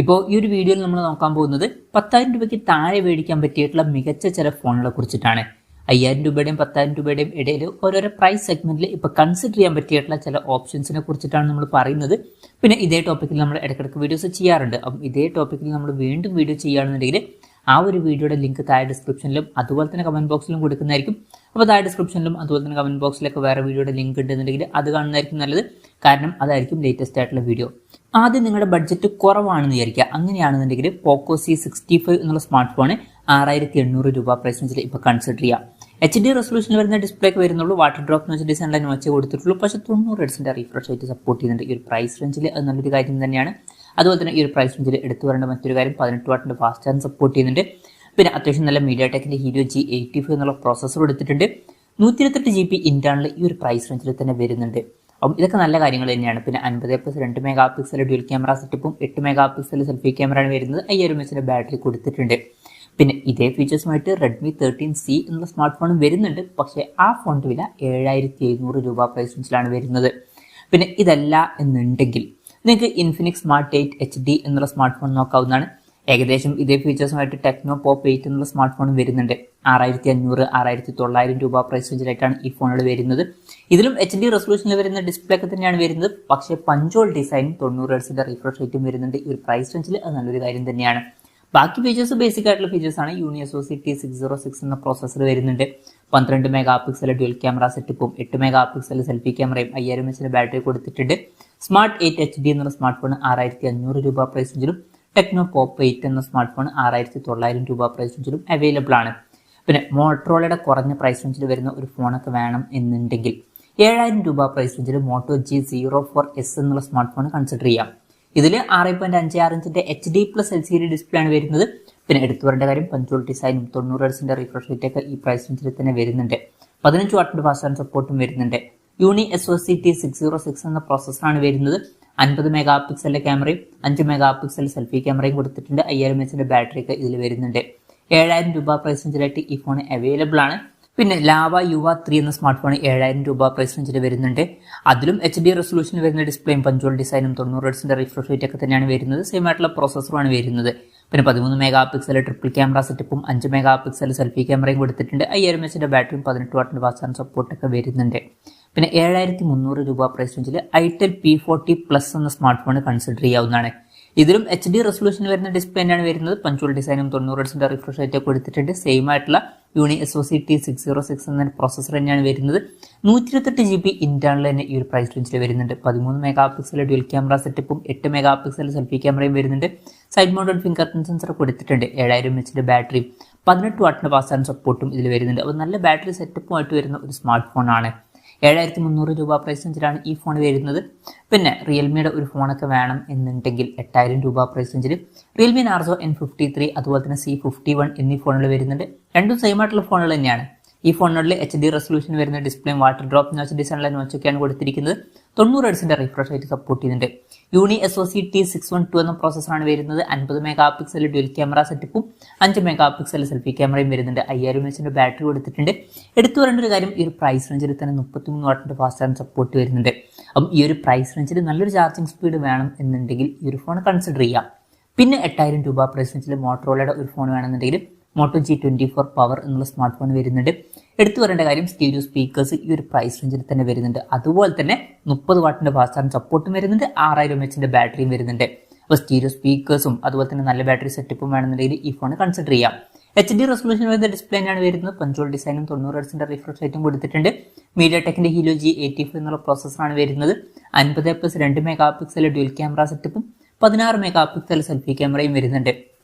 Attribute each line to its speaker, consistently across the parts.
Speaker 1: ഇപ്പോൾ ഈ ഒരു വീഡിയോയിൽ നമ്മൾ നോക്കാൻ പോകുന്നത് 10,000 രൂപയ്ക്ക് താഴെ മേടിക്കാൻ പറ്റിയിട്ടുള്ള മികച്ച ചില ഫോണുകളെ കുറിച്ചിട്ടാണ്. 5,000 രൂപയുടെയും 10,000 രൂപയുടെയും ഇടയിൽ ഓരോരോ പ്രൈസ് സെഗ്മെന്റിൽ ഇപ്പോൾ കൺസിഡർ ചെയ്യാൻ പറ്റിയിട്ടുള്ള ചില ഓപ്ഷൻസിനെ കുറിച്ചിട്ടാണ് നമ്മൾ പറയുന്നത്. പിന്നെ ഇതേ ടോപ്പിക്കിൽ നമ്മൾ ഇടയ്ക്കിടയ്ക്ക് വീഡിയോസ് ചെയ്യാറുണ്ട്. അപ്പം ഇതേ ടോപ്പിക്കിൽ നമ്മൾ വീണ്ടും വീഡിയോ ചെയ്യുകയാണെന്നുണ്ടെങ്കിൽ ആ ഒരു വീഡിയോയുടെ ലിങ്ക് താഴെ ഡിസ്ക്രിപ്ഷനിലും അതുപോലെ തന്നെ കമന്റ് ബോക്സിലും കൊടുക്കുന്നതായിരിക്കും. അപ്പോൾ താഴെ ഡിസ്ക്രിപ്ഷനിലും അതുപോലെ തന്നെ കമന്റ് ബോക്സിലൊക്കെ വേറെ വീഡിയോയുടെ ലിങ്ക് ഉണ്ടെന്നുണ്ടെങ്കിൽ അത് കാണുന്നതായിരിക്കും നല്ലത്. കാരണം അതായിരിക്കും ലേറ്റസ്റ്റ് ആയിട്ടുള്ള വീഡിയോ. ആദ്യം നിങ്ങളുടെ ബഡ്ജറ്റ് കുറവാണെന്ന് വിചാരിക്കുക. അങ്ങനെയാണെന്നുണ്ടെങ്കിൽ പോക്കോ C65 എന്നുള്ള സ്മാർട്ട് ഫോൺ 6,800 രൂപ പ്രൈസ് റേഞ്ചിൽ ഇപ്പോൾ കൺസിഡർ ചെയ്യാം. HD റെസൊല്യൂഷനിൽ വരുന്ന ഡിസ്പ്ലേക്ക് വരുന്നുള്ളൂ. വാട്ടർ ഡ്രോപ്പ് നോച്ച് ഡിസൈനിലെ നോച്ച് കൊടുത്തിട്ടുള്ളൂ. പക്ഷേ 90 ഹെർട്സിന്റെ റീഫ്രഷ് റേറ്റ് സപ്പോർട്ട് ചെയ്യുന്നുണ്ട്. ഈ ഒരു പ്രൈസ് റേഞ്ചിൽ അത് നല്ലൊരു കാര്യം തന്നെയാണ്. അതുപോലെ തന്നെ ഈ ഒരു പ്രൈസ് റേഞ്ചിൽ എടുത്തു വരേണ്ട മറ്റൊരു കാര്യം 18 വാട്ടിന്റെ ഫാസ്റ്റ് ചാർജ് സപ്പോർട്ട് ചെയ്യുന്നുണ്ട്. പിന്നെ അത്യാവശ്യം നല്ല MediaTekന്റെ Helio G85 എന്നുള്ള പ്രോസസ്സർ എടുത്തിട്ടുണ്ട്. 128 GB ഇന്റേണൽ ഈ ഒരു പ്രൈസ് റേഞ്ചിൽ തന്നെ വരുന്നുണ്ട്. അപ്പം ഇതൊക്കെ നല്ല കാര്യങ്ങൾ തന്നെയാണ്. പിന്നെ 50+2 മെഗാ പിക്സൽ ഡ്യുവൽ ക്യാമറ സെറ്റപ്പും 8 മെഗാ പിക്സൽ സെൽഫി ക്യാമറയാണ് വരുന്നത്. 5000 mAh ബാറ്ററി കൊടുത്തിട്ടുണ്ട്. പിന്നെ ഇതേ ഫീച്ചേഴ്സുമായിട്ട് Redmi 13C എന്നുള്ള സ്മാർട്ട് ഫോണും വരുന്നുണ്ട്. പക്ഷേ ആ ഫോണിന്റെ വില 7,700 രൂപ പ്രൈസ് റേഞ്ചിലാണ് വരുന്നത്. പിന്നെ ഇതല്ല എന്നുണ്ടെങ്കിൽ നിങ്ങൾക്ക് Infinix Smart 8 HD എന്നുള്ള സ്മാർട്ട് ഫോൺ നോക്കാവുന്നതാണ്. ഏകദേശം ഇതേ ഫീച്ചേഴ്സുമായിട്ട് ടെക്നോ പോപ്പ് 8 എന്നുള്ള സ്മാർട്ട് ഫോൺ വരുന്നുണ്ട്. 6,500 6,900 രൂപ പ്രൈസ് റേഞ്ചിലായിട്ടാണ് ഈ ഫോണുകൾ വരുന്നത്. ഇതിലും HD റെസൊല്യൂഷനിൽ വരുന്ന ഡിസ്പ്ലേ ഒക്കെ തന്നെയാണ് വരുന്നത്. പക്ഷേ പഞ്ചോൾ ഡിസൈനും 90 ഹെർട്സിന്റെ റീഫ്രഷ് റേറ്റും വരുന്നുണ്ട്. ഈ ഒരു പ്രൈസ് റേഞ്ചിൽ അത് നല്ലൊരു കാര്യം തന്നെയാണ്. ബാക്കി ഫീച്ചേഴ്സ് ബേസിക് ആയിട്ടുള്ള ഫീച്ചേഴ്സ് ആണ്. UniSoC T606 എന്ന പ്രോസസ്സർ വരുന്നുണ്ട്. 12 മെഗാ പിക്സൽ ഡ്യുവൽ ക്യാമറ സെറ്റപ്പും 8 മെഗാ പിക്സൽ സെൽഫി ക്യാമറയും 5000 mAh ബാറ്ററി കൊടുത്തിട്ടുണ്ട്. സ്മാർട്ട് 8 HD എന്നുള്ള സ്മാർട്ട് ഫോൺ 6,500 രൂപ പ്രൈസ് റേഞ്ചിലും ടെക്നോ പോപ്പ് 8 എന്ന സ്മാർട്ട് ഫോൺ 6,900 രൂപ പ്രൈസ് റേഞ്ചിലും അവൈലബിൾ ആണ്. പിന്നെ മോട്ടറോളയുടെ കുറഞ്ഞ പ്രൈസ് റേഞ്ചിൽ വരുന്ന ഒരു ഫോണൊക്കെ വേണം എന്നുണ്ടെങ്കിൽ 7,000 രൂപ പ്രൈസ് റേഞ്ചിൽ മോട്ടോ G04S എന്നുള്ള സ്മാർട്ട് ഫോൺ കൺസിഡർ ചെയ്യാം. ഇതിൽ 6.56 ഇഞ്ചിന്റെ HD+ LCD ഡിസ്പ്ലേ ആണ് വരുന്നത്. പിന്നെ എടുത്തു വരേണ്ട കാര്യം പഞ്ചോൾ ഡിസൈനും 90 ഹെർട്സിന്റെ റീഫ്രഷ് റേറ്റ് ഒക്കെ ഈ പ്രൈസ് റേഞ്ചിൽ തന്നെ വരുന്നുണ്ട്. 15 വാട്ടിന്റെ ഫാസ്റ്റ് ചാർജ് സപ്പോർട്ടും വരുന്നുണ്ട്. UniSoC T606 എന്ന പ്രോസസ്സറാണ് വരുന്നത്. 50 മെഗാ പിക്സലിന്റെ ക്യാമറയും 5 മെഗാ പിക്സൽ സെൽഫി ക്യാമറയും കൊടുത്തിട്ടുണ്ട്. 5000 mAh ബാറ്ററി ഒക്കെ ഇതിൽ വരുന്നുണ്ട്. 7,000 രൂപ പ്രൈസ് റേഞ്ചിലായിട്ട് ഈ ഫോൺ അവൈലബിൾ ആണ്. പിന്നെ ലാവ യുവ 3 എന്ന സ്മാർട്ട് ഫോൺ 7,000 രൂപ പ്രൈസ് റേഞ്ചിൽ വരുന്നുണ്ട്. അതിലും HD റെസൊല്യൂഷനിൽ വരുന്ന ഡിസ്പ്ലേയും പഞ്ചോൾ ഡിസൈനും 90 ഹെർട്സിന്റെ റീഫ്രഷ് റേറ്റ് ഒക്കെ തന്നെയാണ് വരുന്നത്. സെയിം ആയിട്ടുള്ള പ്രോസസ്സറുമാണ് വരുന്നത്. പിന്നെ 13 മെഗാ പിക്സൽ ട്രിപ്പിൾ ക്യാമറ സെറ്റപ്പും 5 മെഗാ പിക്സൽ സെൽഫി ക്യാമറയും കൊടുത്തിട്ടുണ്ട്. 5000 mAh ബാറ്ററിയും 18 വാട്ടിന്റെ ഫാസ്റ്റ് ചാർജ് സപ്പോർട്ടൊക്കെ വരുന്നുണ്ട്. പിന്നെ 7,300 രൂപ പ്രൈസ് റേഞ്ചിൽ ഐറ്റൽ P40+ എന്ന സ്മാർട്ട് ഫോൺ കൺസിഡർ ചെയ്യാവുന്നതാണ്. ഇതിലും HD റെസൊല്യൂഷനിൽ വരുന്ന ഡിസ്പ്ലേ തന്നെയാണ് വരുന്നത്. പഞ്ചോൾ ഡിസൈനും 90 ഹെർട്സിന്റെ റിഫ്രഷ് റേറ്റ് കൊടുത്തിട്ടുണ്ട്. സെയിം ആയിട്ടുള്ള UniSoC T606 എന്ന പ്രോസസ്സർ തന്നെയാണ് വരുന്നത്. 128 GB ഇന്റേണൽ തന്നെ ഈ ഒരു പ്രൈസ് റേഞ്ചിൽ വരുന്നുണ്ട്. 13 മെഗാ പിക്സൽ ഡ്യുവൽ ക്യാമറ സെറ്റപ്പും 8 മെഗാ പിക്സൽ സെൽഫി ക്യാമറയും വരുന്നുണ്ട്. Side mounted finger print sensor കൊടുത്തിട്ടുണ്ട്. 7,000 mAh ബാറ്ററിയും 18 വാട്ടിന്റെ ഫാസ്റ്റ് ചാർജ് സപ്പോർട്ടും ഇതിൽ വരുന്നുണ്ട്. അപ്പോൾ നല്ല ബാറ്ററി സെറ്റപ്പുമായിട്ട് വരുന്ന ഒരു സ്മാർട്ട് ഫോണാണ്. 7,300 രൂപ പ്രൈസ് റേഞ്ചിലാണ് ഈ ഫോൺ വരുന്നത്. പിന്നെ റിയൽമിയുടെ ഒരു ഫോണൊക്കെ വേണം എന്നുണ്ടെങ്കിൽ 8,000 രൂപ പ്രൈസ് റേഞ്ചിൽ റിയൽമി നാർസോ N53 അതുപോലെ തന്നെ C51 എന്നീ ഫോണുകൾ വരുന്നുണ്ട്. രണ്ടും സെയിം ആയിട്ടുള്ള ഫോണുകൾ തന്നെയാണ്. ഈ ഫോണുകളിൽ HD റെസൊല്യൂഷൻ വരുന്ന ഡിസ്പ്ലേയും വാട്ടർ ഡ്രോപ്പ് നോച്ച് ഡിസൈനിലെ നോച്ചൊക്കെയാണ് കൊടുത്തിരിക്കുന്നത്. 90 ഹെർട്സിന്റെ റിഫ്രഷ് റേറ്റ് സപ്പോർട്ട് ചെയ്യുന്നുണ്ട്. UniSoC T612 എന്ന പ്രോസസ്സറാണ് വരുന്നത്. 50 മെഗാ പിക്സൽ ഡ്യുവൽ ക്യാമറ സെറ്റപ്പും 5 മെഗാ പിക്സൽ സെൽഫി ക്യാമറയും വരുന്നുണ്ട്. 5000 mAh ബാറ്ററി കൊടുത്തിട്ടുണ്ട്. എടുത്തു വരേണ്ട ഒരു കാര്യം ഈ ഒരു പ്രൈസ് റേഞ്ചിൽ തന്നെ 33 വാട്ടിന്റെ ഫാസ്റ്റ് ചാർജ് സപ്പോർട്ട് വരുന്നുണ്ട്. അപ്പം ഈ ഒരു പ്രൈസ് റേഞ്ചിൽ നല്ലൊരു ചാർജിങ് സ്പീഡ് വേണം എന്നുണ്ടെങ്കിൽ ഈ ഒരു ഫോൺ കൺസിഡർ ചെയ്യാം. പിന്നെ 8,000 രൂപ പ്രൈസ് റേഞ്ചിൽ മോട്ടറോളയുടെ ഒരു ഫോൺ വേണമെന്നുണ്ടെങ്കിൽ മോട്ടോ G24 പവർ എന്നുള്ള സ്മാർട്ട് ഫോൺ വരുന്നുണ്ട്. എടുത്തു വരേണ്ട കാര്യം സ്റ്റീരിയോ സ്പീക്കേഴ്സ് ഈ ഒരു പ്രൈസ് റേഞ്ചിൽ തന്നെ വരുന്നുണ്ട്. അതുപോലെ തന്നെ 30 വാട്ടിന്റെ ഫാസ്റ്റ് ചാർജ് സപ്പോർട്ടും വരുന്നുണ്ട്. 6,000 mAh ബാറ്ററിയും വരുന്നുണ്ട്. അപ്പോൾ സ്റ്റീരിയോ സ്പീക്കേഴ്സും അതുപോലെ തന്നെ നല്ല ബാറ്ററി സെറ്റപ്പും വേണമെന്നുണ്ടെങ്കിൽ ഈ ഫോൺ കൺസിഡർ ചെയ്യാം. HD റെസൊല്യൂഷൻ വരുന്ന ഡിസ്പ്ലേ തന്നെയാണ് വരുന്നത്. പഞ്ചോൾ ഡിസൈനും 90 ഹെർട്സിന്റെ റിഫ്രഷ് റേറ്റും കൊടുത്തിട്ടുണ്ട്. MediaTekന്റെ Helio G85 എന്നുള്ള പ്രോസസ്സറാണ് വരുന്നത്. 50+2 മെഗാ പിക്സൽ ഡ്യുവൽ ക്യാമറ സെറ്റപ്പും 16 മെഗാ പിക്സൽ സെൽഫി ക്യാമറയും വരുന്നുണ്ട്.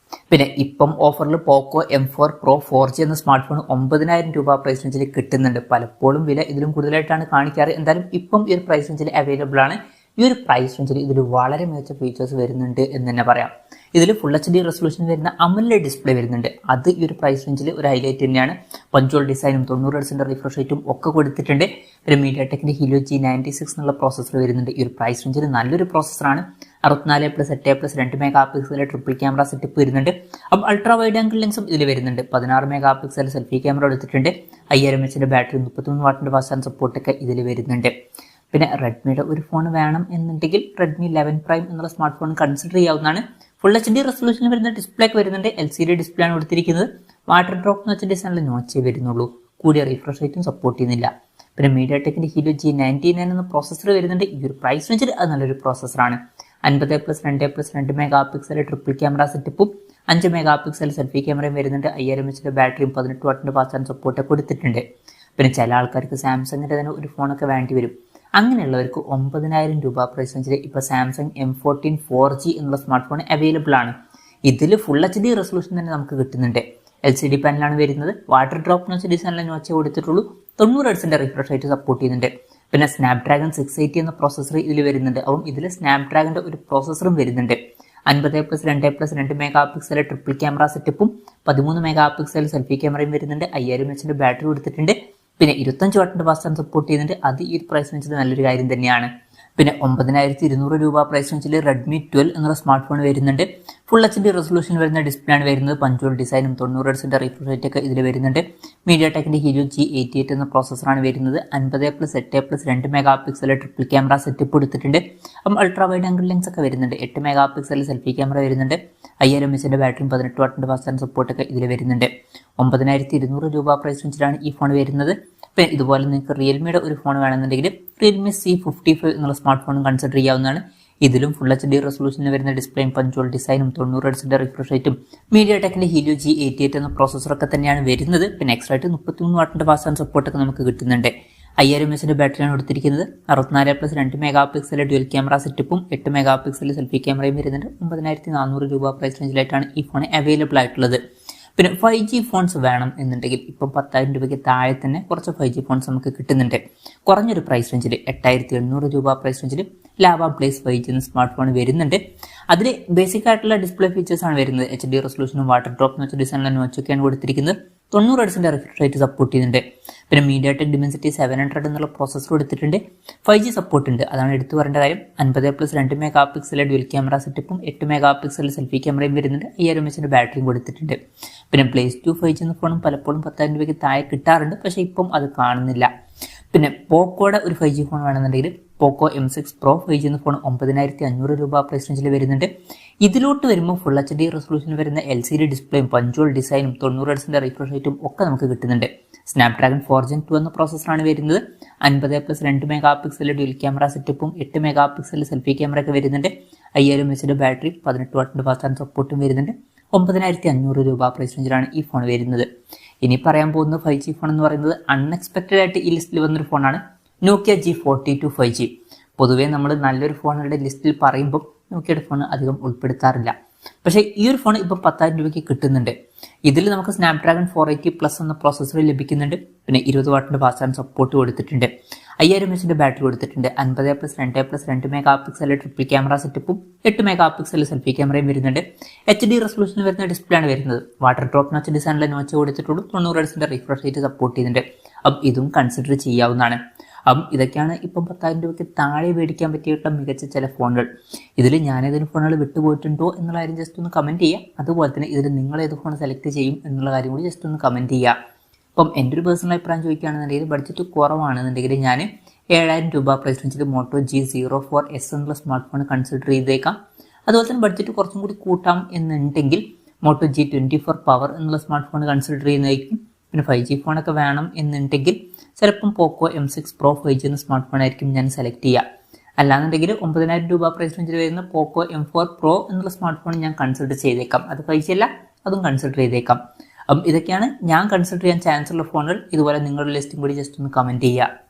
Speaker 1: പിന്നെ ഇപ്പം ഓഫറിൽ പോക്കോ M4 Pro 4G എന്ന സ്മാർട്ട് ഫോൺ 9,000 രൂപ പ്രൈസ് റേഞ്ചിൽ കിട്ടുന്നുണ്ട്. പലപ്പോഴും വില ഇതിലും കൂടുതലായിട്ടാണ് കാണിക്കാറ്. എന്തായാലും ഇപ്പം ഈ ഒരു പ്രൈസ് റേഞ്ചിൽ അവൈലബിൾ ആണ്. ഈ ഒരു പ്രൈസ് റേഞ്ചിൽ ഇതിൽ വളരെ മികച്ച ഫീച്ചേഴ്സ് വരുന്നുണ്ട് എന്ന് തന്നെ പറയാം. ഇതിൽ ഫുൾ HD റെസൊല്യൂഷൻ വരുന്ന AMOLED ഡിസ്പ്ലേ വരുന്നുണ്ട്. അത് ഈ ഒരു പ്രൈസ് റേഞ്ചിൽ ഒരു ഹൈലൈറ്റ് തന്നെയാണ്. പഞ്ചോൾ ഡിസൈനും 90 ഹെർട്സിന്റെ റിഫ്രഷ് റേറ്റും ഒക്കെ കൊടുത്തിട്ടുണ്ട്. പിന്നെ MediaTekന്റെ Helio G96 എന്നുള്ള പ്രോസസ്സർ വരുന്നുണ്ട്. ഈ ഒരു പ്രൈസ് റേഞ്ചിൽ നല്ലൊരു പ്രോസസ്സറാണ്. 64+8+2 mega pixel triple camera setup വരുന്നുണ്ട്. അപ്പം അൾട്രാ വൈഡ് ആംഗിൾ ലെൻസും ഇതിൽ വരുന്നുണ്ട്. 16 മെഗാ പിക്സൽ സെൽഫി ക്യാമറ എടുത്തിട്ടുണ്ട്. 5000 mAh ബാറ്ററി 33 വാട്ടിന്റെ ഫാസ്റ്റ് ചാർജ് സപ്പോർട്ടൊക്കെ ഇതിൽ വരുന്നുണ്ട്. പിന്നെ റെഡ്മിയുടെ ഒരു ഫോൺ വേണം എന്നുണ്ടെങ്കിൽ Redmi 11 Prime എന്നുള്ള സ്മാർട്ട് ഫോൺ കൺസിഡർ ചെയ്യാവുന്നതാണ്. ഫുൾ HD റെസൊല്യൂഷനിൽ വരുന്ന ഡിസ്പ്ലേ ഒക്കെ വരുന്നുണ്ട്. LCD ഡിസ്പ്ലേ ആണ് കൊടുത്തിരിക്കുന്നത്. വാട്ടർ ഡ്രോപ്പ് എന്ന് വെച്ച ഡിസൈനിൽ നോച്ചേ വരുന്നുള്ളൂ. കൂടിയ റിഫ്രഷ് റേറ്റും സപ്പോർട്ട് ചെയ്യുന്നില്ല. പിന്നെ മീഡിയാടെക്കിന്റെ ഹീലിയോ G99 എന്ന പ്രോസസ്സർ വരുന്നുണ്ട്. ഈ ഒരു പ്രൈസ് റേഞ്ചിൽ അത് നല്ലൊരു പ്രോസസ്സറാണ്. 50+2+2 മെഗാ പിക്സൽ ട്രിപ്പിൾ ക്യാമറ സെറ്റപ്പും 5 മെഗാ പിക്സൽ സെൽഫി ക്യാമറയും വരുന്നുണ്ട്. 5000 mAh ബാറ്ററിയും 18 വാട്ടിന്റെ ഫാസ്റ്റ് ചാർജ് സപ്പോർട്ട് കൊടുത്തിട്ടുണ്ട്. പിന്നെ ചില ആൾക്കാർക്ക് സാംസങ്ങിന്റെ തന്നെ ഒരു ഫോണൊക്കെ വേണ്ടി വരും. അങ്ങനെയുള്ളവർക്ക് 9000 രൂപ പ്രൈസ് റേഞ്ചിൽ ഇപ്പോൾ സാംസങ് M14 4G എന്നുള്ള സ്മാർട്ട് ഫോൺ അവൈലബിൾ ആണ്. ഇതിൽ ഫുൾ HD റെസൊല്യൂഷൻ തന്നെ നമുക്ക് കിട്ടുന്നുണ്ട്. LCD പാനലാണ് വരുന്നത്. വാട്ടർ ഡ്രോപ്പ് എന്ന് വെച്ച ഡിസൈനിലെ നോച്ചേ കൊടുത്തിട്ടുള്ളൂ. 90 Hz റിഫ്രഷ് റേറ്റ് സപ്പോർട്ട് ചെയ്യുന്നുണ്ട്. പിന്നെ സ്നാപ്ഡ്രാഗൺ 680 എന്ന പ്രോസസ്സർ ഇതിൽ വരുന്നുണ്ട്. അപ്പം ഇതിൽ സ്നാപ്ഡ്രാഗന്റെ ഒരു പ്രോസസ്സറും വരുന്നുണ്ട്. 50+2+2 മെഗാ പിക്സൽ ട്രിപ്പിൾ ക്യാമറ സെറ്റപ്പും 13 മെഗാ പിക്സൽ സെൽഫി ക്യാമറയും വരുന്നുണ്ട്. 5000 mAh ബാറ്ററി കൊടുത്തിട്ടുണ്ട്. പിന്നെ 25 വാട്ടിന്റെ ഫാസ്റ്റ് ചാർജ് സപ്പോർട്ട് ചെയ്യുന്നുണ്ട്. അത് ഈ പ്രൈസ് റേഞ്ചിൽ നല്ലൊരു കാര്യം തന്നെയാണ്. പിന്നെ 9200 രൂപ പ്രൈസ് റേഞ്ചിൽ Redmi 12 എന്നുള്ള സ്മാർട്ട് ഫോൺ വരുന്നുണ്ട്. ഫുൾ HD റെസൊല്യൂഷൻ വരുന്ന ഡിസ്പ്ലേ ആണ് വരുന്നത്. പഞ്ച്വൽ ഡിസൈനും 90 Hz റിഫ്രഷ് റേറ്റ് ഒക്കെ ഇതിൽ വരുന്നുണ്ട്. മീഡിയാടെക്കിന്റെ ഹീലിയോ G88 എന്ന പ്രോസസ്സറാണ് വരുന്നത്. 50+8+2 mega pixel triple camera setup കൊടുത്തിട്ടുണ്ട്. അപ്പം അൾട്രാ വൈഡ് ആംഗിൾ ലെൻസ് ഒക്കെ വരുന്നുണ്ട്. 8 മെഗാ പിക്സൽ സെൽഫി ക്യാമറ വരുന്നുണ്ട്. 5000 mAh ബാറ്ററിയും 18 വാട്ടിന്റെ ഫാസ്റ്റ് ചാർജ് സപ്പോർട്ട് ഒക്കെ ഇതിൽ വരുന്നുണ്ട്. 9200 രൂപ പ്രൈസ് റേഞ്ചിലാണ് ഈ ഫോൺ വരുന്നത്. പിന്നെ ഇതുപോലെ നിങ്ങൾക്ക് റിയൽമിയുടെ ഒരു ഫോൺ വേണമെന്നുണ്ടെങ്കിൽ റിയൽമി C55 എന്നുള്ള സ്മാർട്ട് ഫോണും കൺസിഡർ ചെയ്യാവുന്നതാണ്. ഇതിലും ഫുൾ HD റെസൊല്യൂഷനിൽ വരുന്ന ഡിസ്പ്ലേയും പഞ്ച്വൽ ഡിസൈനും 90 Hz റിഫ്രഷ് റേറ്റും മീഡിയാടെക്കിന്റെ ഹീലിയോ G88 എന്ന പ്രോസസ്സറൊക്കെ തന്നെയാണ് വരുന്നത്. പിന്നെ എക്സ്ട്രാ ആയിട്ട് 33 വാട്ടിന്റെ ഫാസ്റ്റ് ചാർജ് സപ്പോർട്ടൊക്കെ നമുക്ക് കിട്ടുന്നുണ്ട്. 5000 mAh ബാറ്ററിയാണ് കൊടുത്തിരിക്കുന്നത്. 64+2 മെഗാ പിക്സൽ ഡ്യുവൽ ക്യാമറ സെറ്റപ്പും 8 മെഗാ പിക്സൽ സെൽഫി ക്യാമറയും വരുന്നുണ്ട്. 9400 രൂപ പ്രൈസ് റേഞ്ചിലായിട്ടാണ് ഈ ഫോൺ അവൈലബിൾ ആയിട്ടുള്ളത്. പിന്നെ 5G ഫോൺസ് വേണം എന്നുണ്ടെങ്കിൽ ഇപ്പം 10,000 രൂപയ്ക്ക് താഴെ തന്നെ കുറച്ച് 5G ഫോൺസ് നമുക്ക് കിട്ടുന്നുണ്ട്. കുറഞ്ഞൊരു പ്രൈസ് റേഞ്ചിൽ 8800 രൂപ പ്രൈസ് റേഞ്ചിൽ ലാവ പ്ലേസ് 5G എന്ന സ്മാർട്ട് ഫോൺ വരുന്നുണ്ട്. അതിൽ ബേസിക് ആയിട്ടുള്ള ഡിസ്പ്ലേ ഫീച്ചേഴ്സ് ആണ് വരുന്നത്. HD റെസൊല്യൂഷനും വാട്ടർ ഡ്രോപ്പ് എന്ന് വെച്ച ഡിസൈനിലെ നോച്ചൊക്കെയാണ് കൊടുത്തിരിക്കുന്നത്. 90 Hz റിഫ്രഷ് റേറ്റ് സപ്പോർട്ട് ചെയ്യുന്നുണ്ട്. പിന്നെ മീഡിയാടെക് Dimensity 700 എന്നുള്ള പ്രോസസ്സർ കൊടുത്തിട്ടുണ്ട്. 5G സപ്പോർട്ട് ഉണ്ട്, അതാണ് എടുത്തു പറയേണ്ട കാര്യം. 50+2 മെഗാ പിക്സൽ ഡ്യുവൽ ക്യാമറ സെറ്റപ്പും 8 മെഗാ പിക്സൽ സെൽഫി ക്യാമറയും വരുന്നുണ്ട്. 5000 mAh ബാറ്ററിയും കൊടുത്തിട്ടുണ്ട്. പിന്നെ പ്ലേസ് 2 5G എന്ന ഫോണും പലപ്പോഴും 10,000 രൂപയ്ക്ക് താഴെ കിട്ടാറുണ്ട്. പക്ഷേ ഇപ്പം അത് കാണുന്നില്ല. പിന്നെ പോക്കോയുടെ ഒരു 5G ഫോൺ വേണമെന്നുണ്ടെങ്കിൽ പോക്കോ M6 Pro 5G എന്ന ഫോൺ 9500 രൂപ പ്രൈസ് റേഞ്ചിൽ വരുന്നുണ്ട്. ഇതിലോട്ട് വരുമ്പോൾ ഫുൾ HD റെസൊല്യൂഷനിൽ വരുന്ന LCD ഡിസ്പ്ലേയും പഞ്ച്വൽ ഡിസൈനും 90 Hz റിഫ്രഷ് റേറ്റും ഒക്കെ നമുക്ക് കിട്ടുന്നുണ്ട്. സ്നാപ്ഡ്രാഗൺ 4 Gen 2 എന്ന പ്രോസസ്സറാണ് വരുന്നത്. 50+2 മെഗാ പിക്സൽ ഡ്യുവൽ ക്യാമറ സെറ്റപ്പും 8 മെഗാ പിക്സൽ സെൽഫി ക്യാമറ ഒക്കെ വരുന്നുണ്ട്. 5000 mAh ബാറ്ററി 18 വാട്ടിന്റെ ഫാസ്റ്റ് ചാർജ് സപ്പോർട്ടും വരുന്നുണ്ട്. 9500 രൂപ പ്രൈസ് റേഞ്ചിലാണ് ഈ ഫോൺ വരുന്നത്. ഇനി പറയാൻ പോകുന്ന 5G ഫോൺ എന്ന് പറയുന്നത് അൺഎക്സ്പെക്റ്റഡ് ആയിട്ട് ഈ ലിസ്റ്റിൽ വന്നൊരു ഫോണാണ്. നോക്കിയ G42 5G. പൊതുവേ നമ്മൾ നല്ലൊരു ഫോണുകളുടെ ലിസ്റ്റിൽ പറയുമ്പോൾ നോക്കിയുടെ ഫോൺ അധികം ഉൾപ്പെടുത്താറില്ല. പക്ഷേ ഈ ഒരു ഫോൺ ഇപ്പം 10,000 രൂപയ്ക്ക് കിട്ടുന്നുണ്ട്. ഇതിൽ നമുക്ക് സ്നാപ്ഡ്രാഗൺ 480+ എന്ന പ്രോസസ്സർ ലഭിക്കുന്നുണ്ട്. പിന്നെ 20 വാട്ടിന്റെ ഫാസ്റ്റ് ചാർജ് സപ്പോർട്ട് കൊടുത്തിട്ടുണ്ട്. 5000 mAh ബാറ്ററി കൊടുത്തിട്ടുണ്ട്. 50+2+2 മെഗാ പിക്സൽ ട്രിപ്പിൾ ക്യാമറ സെറ്റപ്പും 8 മെഗാ പിക്സൽ സെൽഫി ക്യാമറയും വരുന്നുണ്ട്. HD റെസൊല്യൂഷനിൽ വരുന്ന ഡിസ്പ്ലേ ആണ് വരുന്നത്. വാട്ടർ ഡ്രോപ്പ് നോച്ച് ഡിസൈനിലെ നോച്ച് കൊടുത്തിട്ടുള്ളൂ. 90 Hz റിഫ്രഷ് റേറ്റ് സപ്പോർട്ട് ചെയ്യുന്നുണ്ട്. അപ്പം ഇതും കൺസിഡർ ചെയ്യാവുന്നതാണ്. അപ്പം ഇതൊക്കെയാണ് ഇപ്പം 10,000 രൂപയ്ക്ക് താഴെ മേടിക്കാൻ പറ്റിയിട്ടുള്ള മികച്ച ചില ഫോണുകൾ. ഇതിൽ ഞാനേതൊരു ഫോണുകൾ വിട്ടുപോയിട്ടുണ്ടോ എന്നുള്ള കാര്യം ജസ്റ്റ് ഒന്ന് കമൻറ്റ് ചെയ്യുക. അതുപോലെ തന്നെ ഇതിൽ നിങ്ങൾ ഏത് ഫോൺ സെലക്ട് ചെയ്യും എന്നുള്ള കാര്യം കൂടി ജസ്റ്റ് ഒന്ന് കമൻറ്റ് ചെയ്യുക. അപ്പം എൻ്റെ ഒരു പേഴ്സണൽ അഭിപ്രായം ചോദിക്കുകയാണെന്നുണ്ടെങ്കിൽ ബഡ്ജറ്റ് കുറവാണെന്നുണ്ടെങ്കിൽ ഞാൻ 7000 രൂപ പ്രൈസ് റേഞ്ചിൽ മോട്ടോ G04S എന്നുള്ള സ്മാർട്ട് ഫോൺ കൺസിഡർ ചെയ്തേക്കാം. അതുപോലെ തന്നെ ബഡ്ജറ്റ് കുറച്ചും കൂടി കൂട്ടാം എന്നുണ്ടെങ്കിൽ മോട്ടോ G24 പവർ എന്നുള്ള സ്മാർട്ട് ഫോൺ കൺസിഡർ ചെയ്യുന്നതായിരിക്കും. പിന്നെ 5G ഫോണൊക്കെ വേണം എന്നുണ്ടെങ്കിൽ ചിലപ്പം പോക്കോ M6 Pro 5G എന്ന സ്മാർട്ട് ഫോൺ ആയിരിക്കും ഞാൻ സെലക്ട് ചെയ്യുക. അല്ലാന്നുണ്ടെങ്കിൽ 9000 രൂപ പ്രൈസ് റേഞ്ചിൽ വരുന്ന പോക്കോ M4 Pro എന്നുള്ള സ്മാർട്ട് ഫോൺ ഞാൻ കൺസിഡർ ചെയ്തേക്കാം. അത് 5G അല്ല, അതും കൺസിഡർ ചെയ്തേക്കാം. അപ്പം ഇതൊക്കെയാണ് ഞാൻ കൺസിഡർ ചെയ്യാൻ ചാൻസ് ഉള്ള ഫോണുകൾ. ഇതുപോലെ നിങ്ങളുടെ ലിസ്റ്റും കൂടി ജസ്റ്റ് ഒന്ന് കമൻറ്റ് ചെയ്യുക.